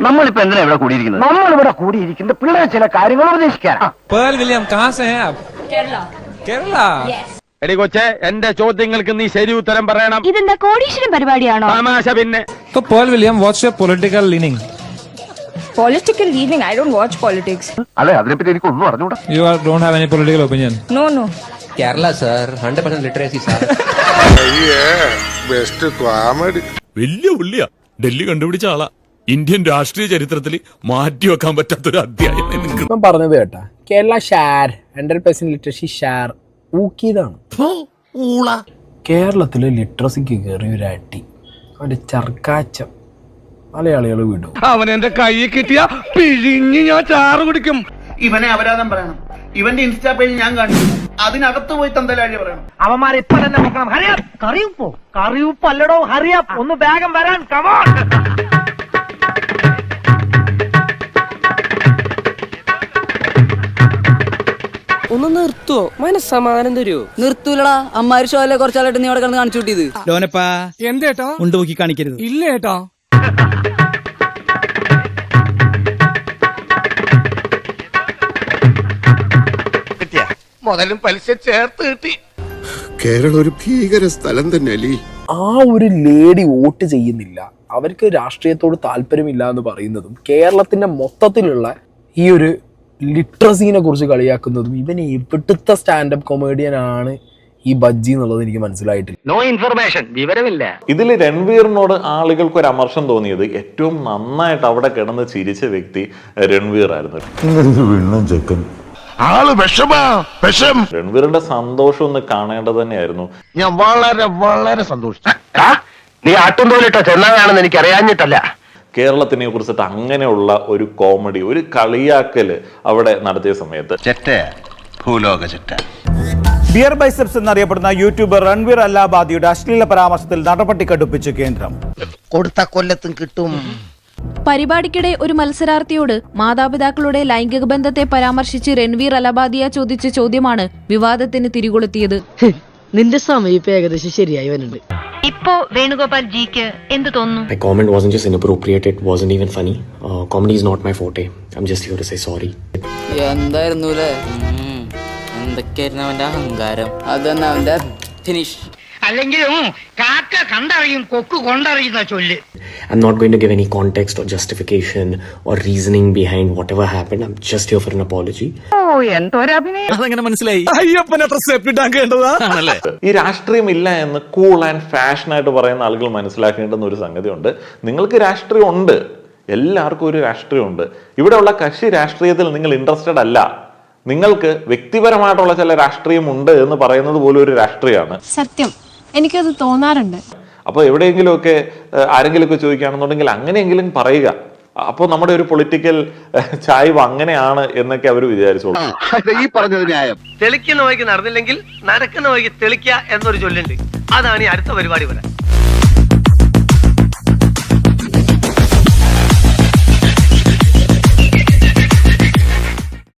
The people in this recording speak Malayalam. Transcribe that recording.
നമ്മളിപ്പോ എന്തിനാ ഇവിടെ കൂടിയിരിക്കുന്നത്? നമ്മളിവിടെ കൂടിയിരിക്കുന്നത് പിള്ളേർ ചില കാര്യങ്ങൾ ഉപദേശിക്കാനാ. Pearl William Kerala. എടി കൊച്ചെ, എന്റെ ചോദ്യങ്ങൾക്ക് നീ ശരി ഉത്തരം പറയണം. ഇതെന്താ കോടീശ്വരൻ പരിപാടിയാണോ? തമാശ പിന്നെ. So Pearl William, what's your political leaning? Political leaning? I don't watch politics. അല്ലെ, അതിനെപ്പറ്റി എനിക്ക് ഒന്നും അറിഞ്ഞൂടാ. You don't have any political opinion? No. Kerala sir, 100% literacy sir. Best comedy. വലിയ ഉള്ളിയാ, ഡൽഹി കണ്ടുപിടിച്ച ആളാ. ഇന്ത്യൻ രാഷ്ട്രീയ ചരിത്രത്തിൽ മാറ്റിവെക്കാൻ പറ്റാത്തൊരു അധ്യായം പറഞ്ഞത് കേട്ടാ. കേരള ഷാർ 100% ലിറ്ററസി ഷാർ ഊക്കിയതാണ്. കേരളത്തിലെ ലിറ്ററസിക്ക് കയറിയ ഒരു അടി, അവന്റെ ചർക്കാച്ചം മലയാളികൾ വിടും. അവൻ എന്റെ കൈയിൽ കിട്ടിയ പിഴിഞ്ഞ് ഞാൻ ചാറ് കുടിക്കും. ഇവനെ അപരാധം പറയണം. ഇവന്റെ ഇൻസ്റ്റാ പേജ് ഞാൻ കാണിച്ചു. അതിനകത്ത് പോയി തന്തലാഴി പറയണം. അവന്മാരെ ഇപ്പൊ തന്നെ നോക്കണം. ഹരിയാപ്പ് കറിയുപ്പ് അല്ലടോ, ഹരിയാപ്പ് ഒന്ന് വേഗം വരാൻ. കമോൺ. ഒന്ന് നിർത്തുവോ? മനസ്സമാധാനം തരുവോ? നിർത്തൂലടാ, അമ്മാര് ഷോയിലെ കുറച്ചാലായിട്ട് നീ അവിടെ കിടന്ന് കാണിച്ചു കൂട്ടിയത്. ലോനപ്പാ എന്തേട്ടാ ഉണ്ട് നോക്കി കാണിക്കരുത്. ഇല്ല ഏട്ടാ. മുതലും പലിശ ചേർത്ത് കിട്ടി. കേരളം ഒരു ഭീകര സ്ഥലം തന്നെ അല്ലേ. ആ ഒരു ലേഡി വോട്ട് ചെയ്യുന്നില്ല, അവർക്ക് രാഷ്ട്രീയത്തോട് താല്പര്യമില്ല എന്ന് പറയുന്നതും കേരളത്തിന്റെ മൊത്തത്തിലുള്ള ഈ ഒരു ലിറ്ററസിനെ കുറിച്ച് കളിയാക്കുന്നതും ഇവൻ എവിടുത്തെ സ്റ്റാൻഡപ്പ് കൊമേഡിയൻ ആണ് ഈ ബജ്ജി എന്നുള്ളത് എനിക്ക് മനസ്സിലായിട്ടില്ല. നോ ഇൻഫർമേഷൻ, വിവരമില്ല. ഇതിൽ രൺവീറിനോട് ആളുകൾക്ക് ഒരു അമർഷം തോന്നിയത് ഏറ്റവും നന്നായിട്ട് അവിടെ കിടന്ന് ചിരിച്ച വ്യക്തി രൺവീർ ആയിരുന്നു. ആള് വിഷം. രൺവീറിന്റെ സന്തോഷം ഒന്ന് കാണേണ്ടത് തന്നെയായിരുന്നു. ഞാൻ വളരെ വളരെ സന്തോഷിച്ചു. നീ ആട്ടും തോലിട്ടോ ചെന്നാണെന്ന് എനിക്ക് അറിയാഞ്ഞിട്ടല്ല. കേരളത്തിനെ കുറിച്ചിട്ട് അങ്ങനെയുള്ള ഒരു കോമഡി, ഒരു കളിയാക്കല് അവിടെ നടത്തിയ സമയത്ത് ഭൂലോക ചെറ്റ. ബിയർ ബൈസെപ്സ് എന്നറിയപ്പെടുന്ന യൂട്യൂബർ രൺവീർ അല്ലാബാദിയുടെ അശ്ലീല പരാമർശത്തിൽ നടപടി കടുപ്പിച്ച് കേന്ദ്രം. കൊടുത്ത കൊല്ലത്തും കിട്ടും. പരിപാടിക്കിടെ ഒരു മത്സരാർത്ഥിയോട് മാതാപിതാക്കളുടെ ലൈംഗിക ബന്ധത്തെ പരാമർശിച്ച് രൺവീർ അലബാദിയ ചോദിച്ച ചോദ്യമാണ് വിവാദത്തിന് തിരികൊളുത്തിയത്. നിന്റെ സമയം ഇപ്പൊ ഏകദേശം ശരിയായി വരുന്നുണ്ട്. ഇപ്പോ വേണുഗോപാൽ ജിക്ക് എന്ത് തോന്നുന്നു? My comment wasn't just inappropriate, it wasn't even funny. Comedy is not my forte. I'm just here to say sorry. എന്തായിരുന്നു എന്തൊക്കെയായിരുന്നു അവന്റെ അഹങ്കാരം? അതന്നെ അവന്റെ ഫിനിഷ്. അല്ലെങ്കിലും കാക്ക കണ്ടറിയും കൊക്ക് കൊണ്ടറിയുന്ന ചൊല്ല്. I'm not going to give any context or justification or reasoning behind whatever happened. I'm just here for an apology. അതെങ്ങനെ മനസ്സിലായി? അയ്യപ്പനെ സെപ്റ്റി ടാങ്ക് വേണ്ടതാ. ഈ രാഷ്ട്രീയം ഇല്ല എന്ന് കൂൾ ആൻഡ് ഫാഷൻ ആയിട്ട് പറയുന്ന ആളുകൾ മനസ്സിലാക്കേണ്ടുന്ന ഒരു സംഗതി ഉണ്ട്. നിങ്ങൾക്ക് രാഷ്ട്രീയം ഉണ്ട്, എല്ലാവർക്കും ഒരു രാഷ്ട്രീയമുണ്ട്. ഇവിടെയുള്ള കക്ഷി രാഷ്ട്രീയത്തിൽ നിങ്ങൾ ഇൻട്രസ്റ്റഡ് അല്ല. നിങ്ങൾക്ക് വ്യക്തിപരമായിട്ടുള്ള ചില രാഷ്ട്രീയം ഉണ്ട് എന്ന് പറയുന്നത് പോലും ഒരു രാഷ്ട്രീയമാണ്. സത്യം, എനിക്കത് തോന്നാറുണ്ട്. അപ്പോൾ എവിടെയെങ്കിലുമൊക്കെ ആരെങ്കിലുമൊക്കെ ചോദിക്കുകയാണെന്നുണ്ടെങ്കിൽ അങ്ങനെയെങ്കിലും പറയുക. അപ്പോൾ നമ്മുടെ ഒരു പൊളിറ്റിക്കൽ ചായ്വ് അങ്ങനെയാണ് എന്നൊക്കെ അവർ വിചാരിച്ചോളൂ. ഈ പറഞ്ഞത് ന്യായം. തെളിക്കുന്ന വഴിക്ക് നടന്നില്ലെങ്കിൽ നടക്കുന്ന വഴിക്ക് തെളിക്കുക എന്നൊരു ചൊല്ലുണ്ട്. അതാണ് ഈ അടുത്ത പരിപാടി വരാൻ.